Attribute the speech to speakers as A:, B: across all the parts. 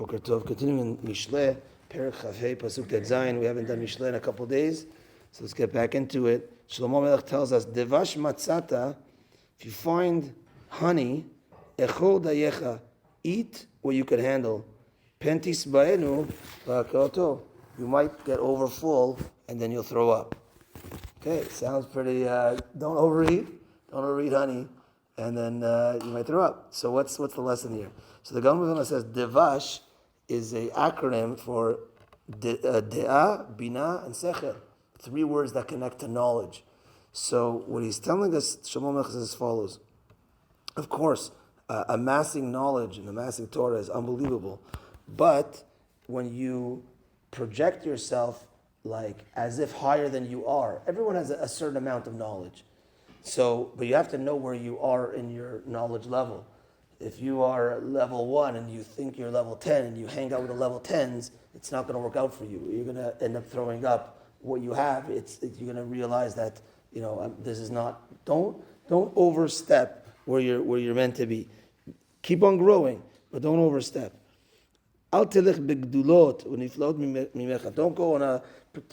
A: Boker Tov. Continuing in Mishlei Perek Chafei Pasuk Tet Zayin. We haven't done Mishlei in a couple of days, so let's get back into it. Shlomo Melech tells us, Devash matzata, if you find honey, echol dayecha, eat what you can handle. Pentis baenu va'akoto, you might get overfull and then you'll throw up. Okay, sounds pretty. Don't overeat honey, and then you might throw up. So what's the lesson here? So the Gaon says Devash is an acronym for De'ah, Bina, and Sechel. 3 words that connect to knowledge. So what he's telling us, Shlomo Melech, is as follows. Of course, amassing knowledge and amassing Torah is unbelievable, but when you project yourself like as if higher than you are, everyone has a certain amount of knowledge. So, but you have to know where you are in your knowledge level. If you are level 1 and you think you're level 10 and you hang out with the level 10s, it's not going to work out for you. You're going to end up throwing up what you have. You're going to realize that this is not. Don't overstep where you're meant to be. Keep on growing, but don't overstep. Al telech begdulot uniflot mimecha. Don't go on a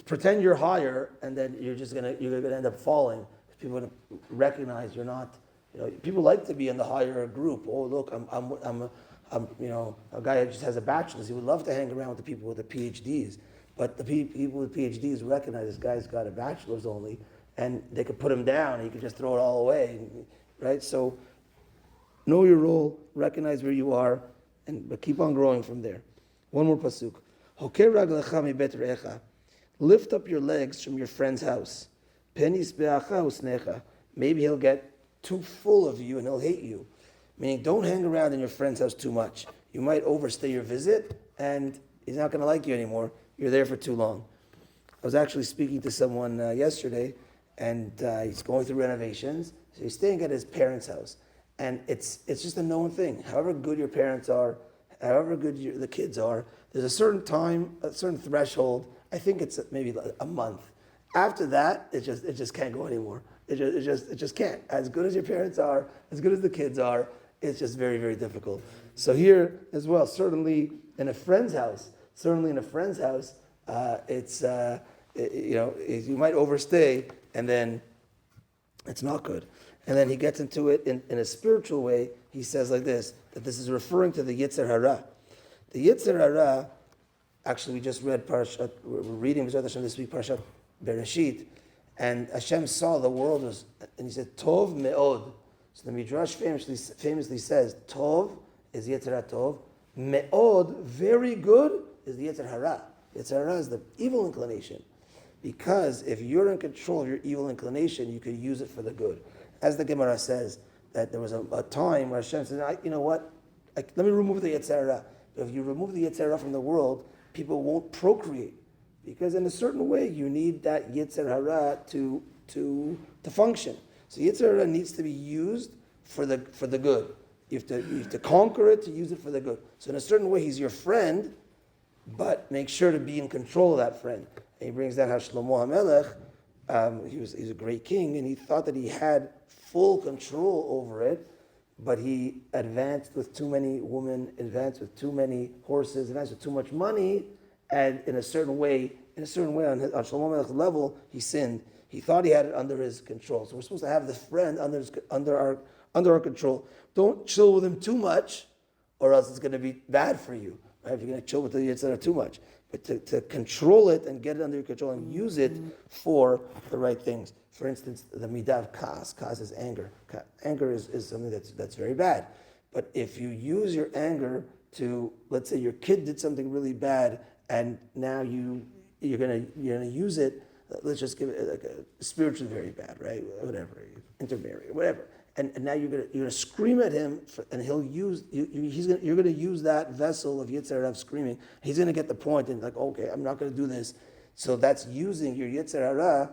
A: pretend you're higher and then you're gonna end up falling. People are gonna recognize you're not. People like to be in the higher group. Oh, look, I'm a guy who just has a bachelor's. He would love to hang around with the people with the PhDs, but the people with PhDs recognize this guy's got a bachelor's only, and they could put him down. And he could just throw it all away, right? So, know your role, recognize where you are, but keep on growing from there. One more pasuk. Lift up your legs from your friend's house. Maybe he'll get too full of you and he'll hate you. Meaning, don't hang around in your friend's house too much. You might overstay your visit and he's not going to like you anymore. You're there for too long. I was actually speaking to someone yesterday, and he's going through renovations. So he's staying at his parents' house. And it's just a known thing. However good your parents are, however good the kids are, there's a certain time, a certain threshold. I think it's maybe a month. After that, it just can't go anymore. It just can't. As good as your parents are, as good as the kids are, it's just very, very difficult. So here as well, certainly in a friend's house, you might overstay, and then it's not good. And then he gets into it in a spiritual way. He says like this, that this is referring to the Yetzer Hara. The Yetzer Hara, actually we just read Parashat, we're reading this week, Parashat Bereshit, and Hashem saw the world was, and he said, Tov me'od. So the Midrash famously says, Tov is Yetzer Hara Tov, me'od, very good, is the Yetzer Hara. Yetzer Hara is the evil inclination. Because if you're in control of your evil inclination, you could use it for the good. As the Gemara says, that there was a time where Hashem said, you know what, let me remove the Yetzer Hara. If you remove the Yetzer Hara from the world, people won't procreate. Because in a certain way, you need that Yetzer Hara to function. So Yetzer Hara needs to be used for the good. You have to conquer it to use it for the good. So in a certain way, he's your friend, but make sure to be in control of that friend. And he brings down how Shlomo HaMelech, he's a great king, and he thought that he had full control over it, but he advanced with too many women, advanced with too many horses, advanced with too much money, and in a certain way on Shlomo HaMelech's level, he sinned. He thought he had it under his control. So we're supposed to have the friend under our control. Don't chill with him too much, or else it's going to be bad for you. Right? If you're going to chill with the Yetzer Hara too much. But to control it and get it under your control and use it for the right things. For instance, the midah of kas. Kas is anger. Anger is something that's very bad. But if you use your anger to, let's say your kid did something really bad, and now you're gonna use it. Let's just give it like a spiritually very bad, right? Whatever, intermarry, whatever. And now you're gonna scream at him, and he'll use you're gonna use that vessel of Yetzer Hara of screaming. He's gonna get the point and like, okay, I'm not gonna do this. So that's using your Yetzer Hara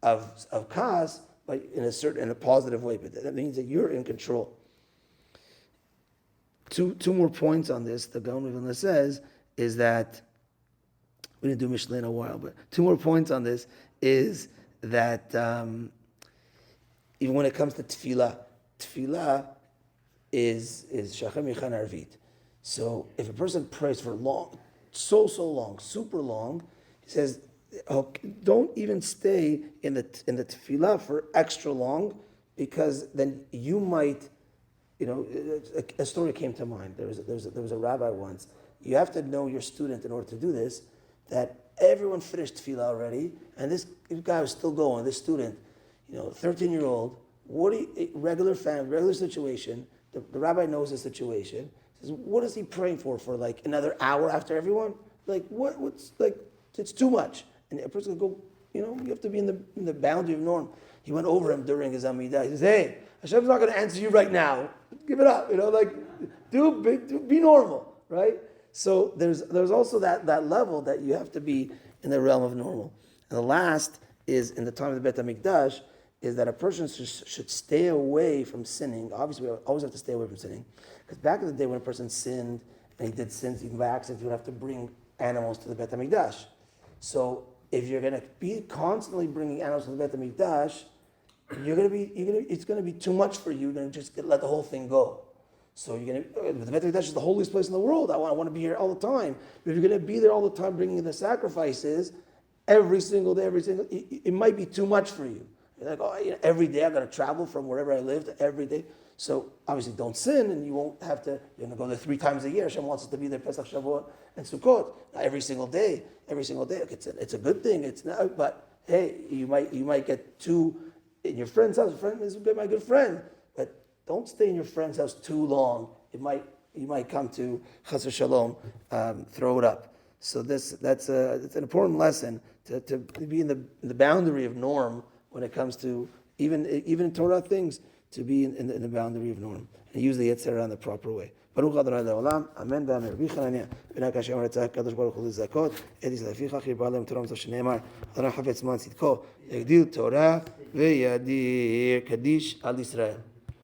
A: of kas, but in a positive way. But that means that you're in control. Two more points on this. The Gaon Vilna says is that we didn't do Mishlei in a while, but 2 more points on this is that even when it comes to tefillah is shachem yichan arvit. So if a person prays for long, so long, super long, he says, okay, don't even stay in the tefillah for extra long, because then you might, a story came to mind. There was a rabbi once. You have to know your student in order to do this, that everyone finished tefillah already, and this guy was still going, this student, 13-year-old, regular family, regular situation, the rabbi knows the situation, says, what is he praying for like another hour after everyone? Like, what's, like, it's too much. And a person will go, you have to be in the boundary of norm. He went over him during his Amidah. He says, hey, Hashem's not going to answer you right now. Give it up. Be normal, right? So there's also that level that you have to be in the realm of normal. And the last is, in the time of the Bet HaMikdash, is that a person should stay away from sinning. Obviously, we always have to stay away from sinning. Because back in the day when a person sinned, and he did sins, even by accident, he would have to bring animals to the Bet HaMikdash. So if you're going to be constantly bringing animals to the Bet HaMikdash, it's going to be too much for you. You're going to just let the whole thing go. So the Bet HaMikdash is the holiest place in the world. I want to be here all the time. But if you're going to be there all the time bringing the sacrifices, every single day, it might be too much for you. You're like, every day I got to travel from wherever I lived every day. So obviously don't sin, and you won't have to, you're going to go there 3 times a year. Hashem wants us to be there Pesach, Shavuot, and Sukkot. Not every single day. It's a good thing. It's not, but hey, you might get too in your friend's house. A friend is my good friend, but don't stay in your friend's house too long. You might come to Chas v'Shalom, throw it up. So it's an important lesson to be in the boundary of norm when it comes to even in Torah things, to be in the boundary of norm and use the Yetzer Hara in the proper way. Baruch Adonai Le'olam, Amen v'Amen. Rabbi Chananya, ben HaKadosh Yetzak Kadosh Baruch Hu Lizakot, Edis Leficha Chir Ba'alem Torah Mitzvah Shneimar, Adonai Chafetz Man Tzidko, Yagdil Torah ve'Yadir Kaddish Al Yisrael.